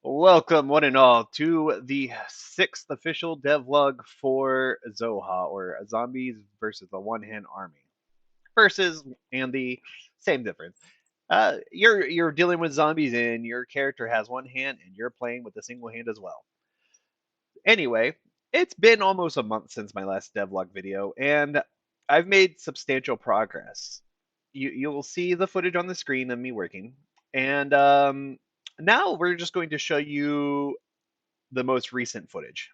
Welcome, one and all, to the sixth official devlog for Z.O.H.A, or Zombies versus the One Hand Army. Versus and the same difference. You're dealing with zombies, and your character has one hand, and you're playing with a single hand as well. Anyway, it's been almost a month since my last devlog video, and I've made substantial progress. You'll see the footage on the screen of me working, and now we're just going to show you the most recent footage.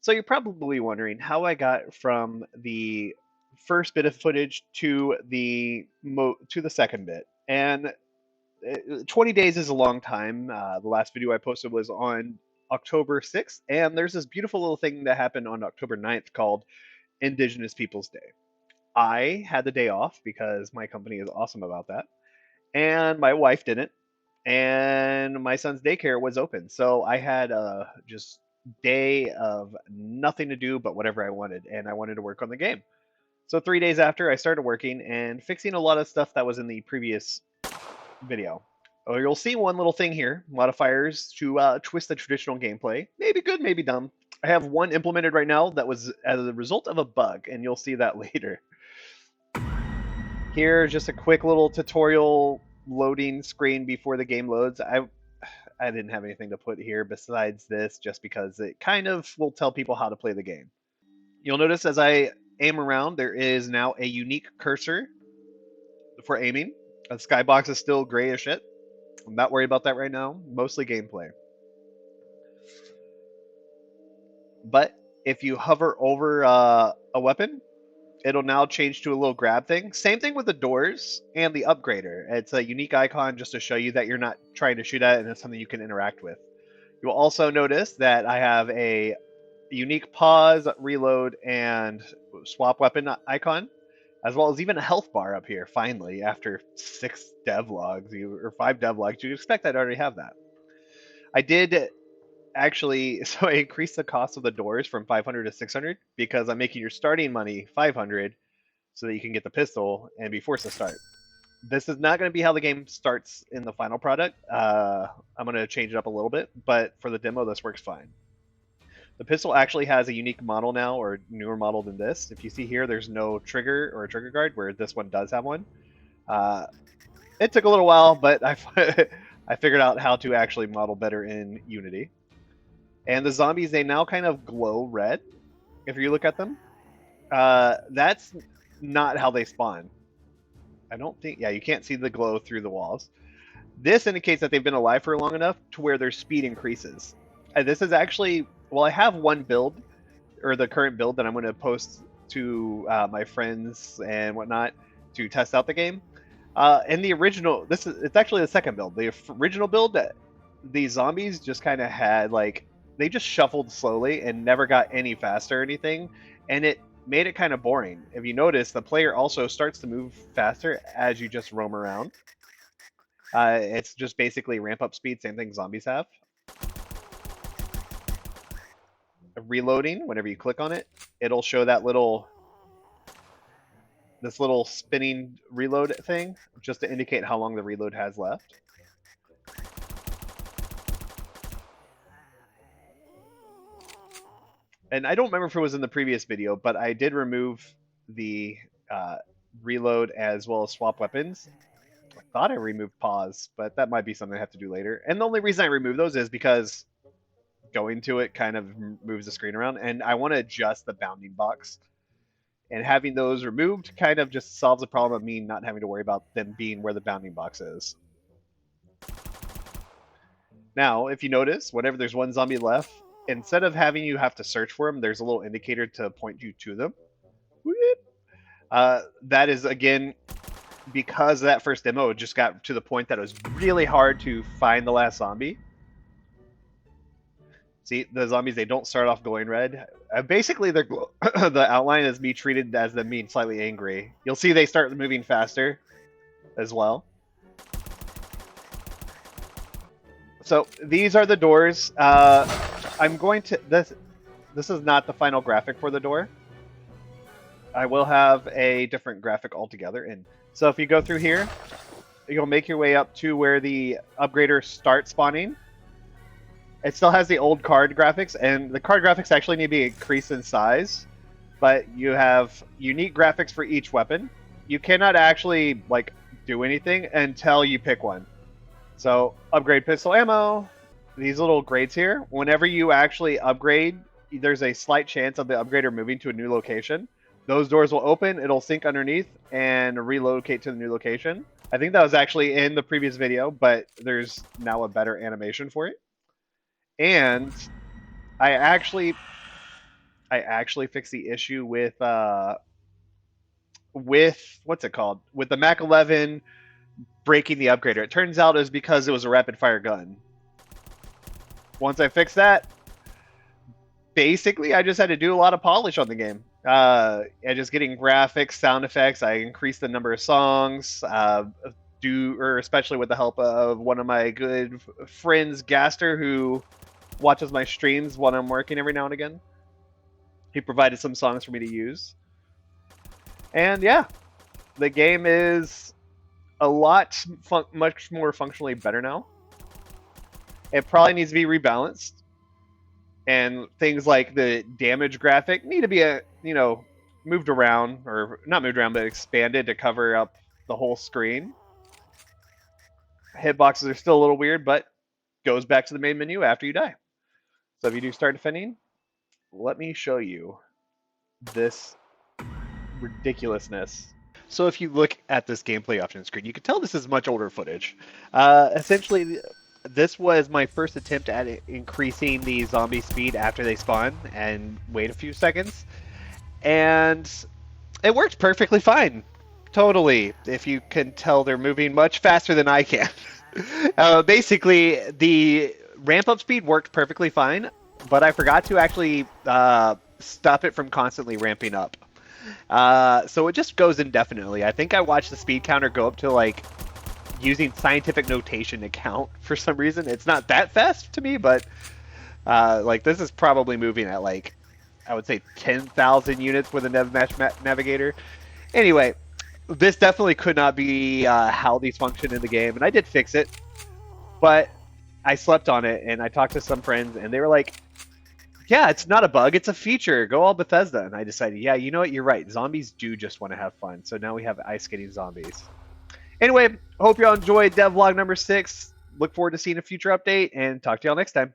So you're probably wondering how I got from the first bit of footage to the second bit. And 20 days is a long time. The last video I posted was on October 6th, and there's this beautiful little thing that happened on October 9th called Indigenous Peoples Day. I had the day off because my company is awesome about that, and my wife didn't, and my son's daycare was open, so I had a just day of nothing to do but whatever I wanted, and I wanted to work on the game. So 3 days after, I started working and fixing a lot of stuff that was in the previous video. Oh, you'll see one little thing here, modifiers to twist the traditional gameplay. Maybe good, maybe dumb. I have one implemented right now that was as a result of a bug, and you'll see that later. Here, just a quick little tutorial loading screen before the game loads. I didn't have anything to put here besides this, just because it kind of will tell people how to play the game. You'll notice as I aim around, there is now a unique cursor for aiming. The skybox is still gray as shit. I'm not worried about that right now. Mostly gameplay. But if you hover over a weapon, it'll now change to a little grab thing. Same thing with the doors and the upgrader. It's a unique icon just to show you that you're not trying to shoot at it and it's something you can interact with. You'll also notice that I have a unique pause, reload, and swap weapon icon, as well as even a health bar up here, finally, after 6 devlogs, or 5 devlogs. You'd expect I'd already have that. I did actually, so I increased the cost of the doors from 500 to 600 because I'm making your starting money 500 so that you can get the pistol and be forced to start. This is not going to be how the game starts in the final product. I'm going to change it up a little bit, but for the demo, this works fine. The pistol actually has a unique model now, or newer model than this. If you see here, there's no trigger or a trigger guard, where this one does have one. Uh, it took a little while, but I figured out how to actually model better in Unity. And the zombies, they now kind of glow red if you look at them. That's not how they spawn. I don't think, yeah, you can't see the glow through the walls. This indicates that they've been alive for long enough to where their speed increases. And this is actually, well, I have one build, or the current build that I'm going to post to my friends and whatnot to test out the game. In the original, it's actually the second build. The original build, the zombies just kind of had like, they just shuffled slowly and never got any faster or anything, and it made it kind of boring. If you notice, the player also starts to move faster as you just roam around. It's just basically ramp up speed, same thing zombies have. Reloading, whenever you click on it, it'll show that this little spinning reload thing, just to indicate how long the reload has left. And I don't remember if it was in the previous video, but I did remove the reload as well as swap weapons. I thought I removed pause, but that might be something I have to do later. And the only reason I remove those is because going to it kind of moves the screen around, and I want to adjust the bounding box. And having those removed kind of just solves the problem of me not having to worry about them being where the bounding box is. Now, if you notice, whenever there's one zombie left, instead of having you have to search for them, there's a little indicator to point you to them. That is, again, because that first demo just got to the point that it was really hard to find the last zombie. See, the zombies, they don't start off glowing red. Basically, the outline is me treated as them being slightly angry. You'll see they start moving faster as well. So these are the doors. I'm going to... This is not the final graphic for the door. I will have a different graphic altogether. And so if you go through here, you'll make your way up to where the upgrader starts spawning. It still has the old card graphics, and the card graphics actually need to be increased in size, but you have unique graphics for each weapon. You cannot actually like do anything until you pick one. So upgrade pistol ammo, these little grades here, whenever you actually upgrade, there's a slight chance of the upgrader moving to a new location. Those doors will open, it'll sink underneath, and relocate to the new location. I think that was actually in the previous video, but there's now a better animation for it. And I actually fixed the issue with what's it called? With the Mac 11 breaking the upgrader. It turns out it was because it was a rapid fire gun. Once I fixed that, basically I just had to do a lot of polish on the game. Just getting graphics, sound effects. I increased the number of songs. Especially with the help of one of my good friends, Gaster, who watches my streams while I'm working every now and again. He provided some songs for me to use. And yeah, the game is a lot much more functionally better now. It probably needs to be rebalanced. And things like the damage graphic need to be moved around, or not moved around, but expanded to cover up the whole screen. Hitboxes are still a little weird, but goes back to the main menu after you die. So if you do start defending, let me show you this ridiculousness. So if you look at this gameplay option screen, you can tell this is much older footage. Essentially, this was my first attempt at increasing the zombie speed after they spawn and wait a few seconds. And it worked perfectly fine. Totally. If you can tell, they're moving much faster than I can. Basically, the ramp-up speed worked perfectly fine, but I forgot to actually stop it from constantly ramping up. So it just goes indefinitely. I think I watched the speed counter go up to, like, using scientific notation to count for some reason. It's not that fast to me, but like, this is probably moving at, like, I would say 10,000 units with a NavMatch navigator. Anyway, this definitely could not be how these function in the game, and I did fix it, but I slept on it, and I talked to some friends, and they were like, yeah, it's not a bug, it's a feature. Go all Bethesda. And I decided, yeah, you know what? You're right. Zombies do just want to have fun. So now we have ice skating zombies. Anyway, hope y'all enjoyed DevLog number 6. Look forward to seeing a future update, and talk to y'all next time.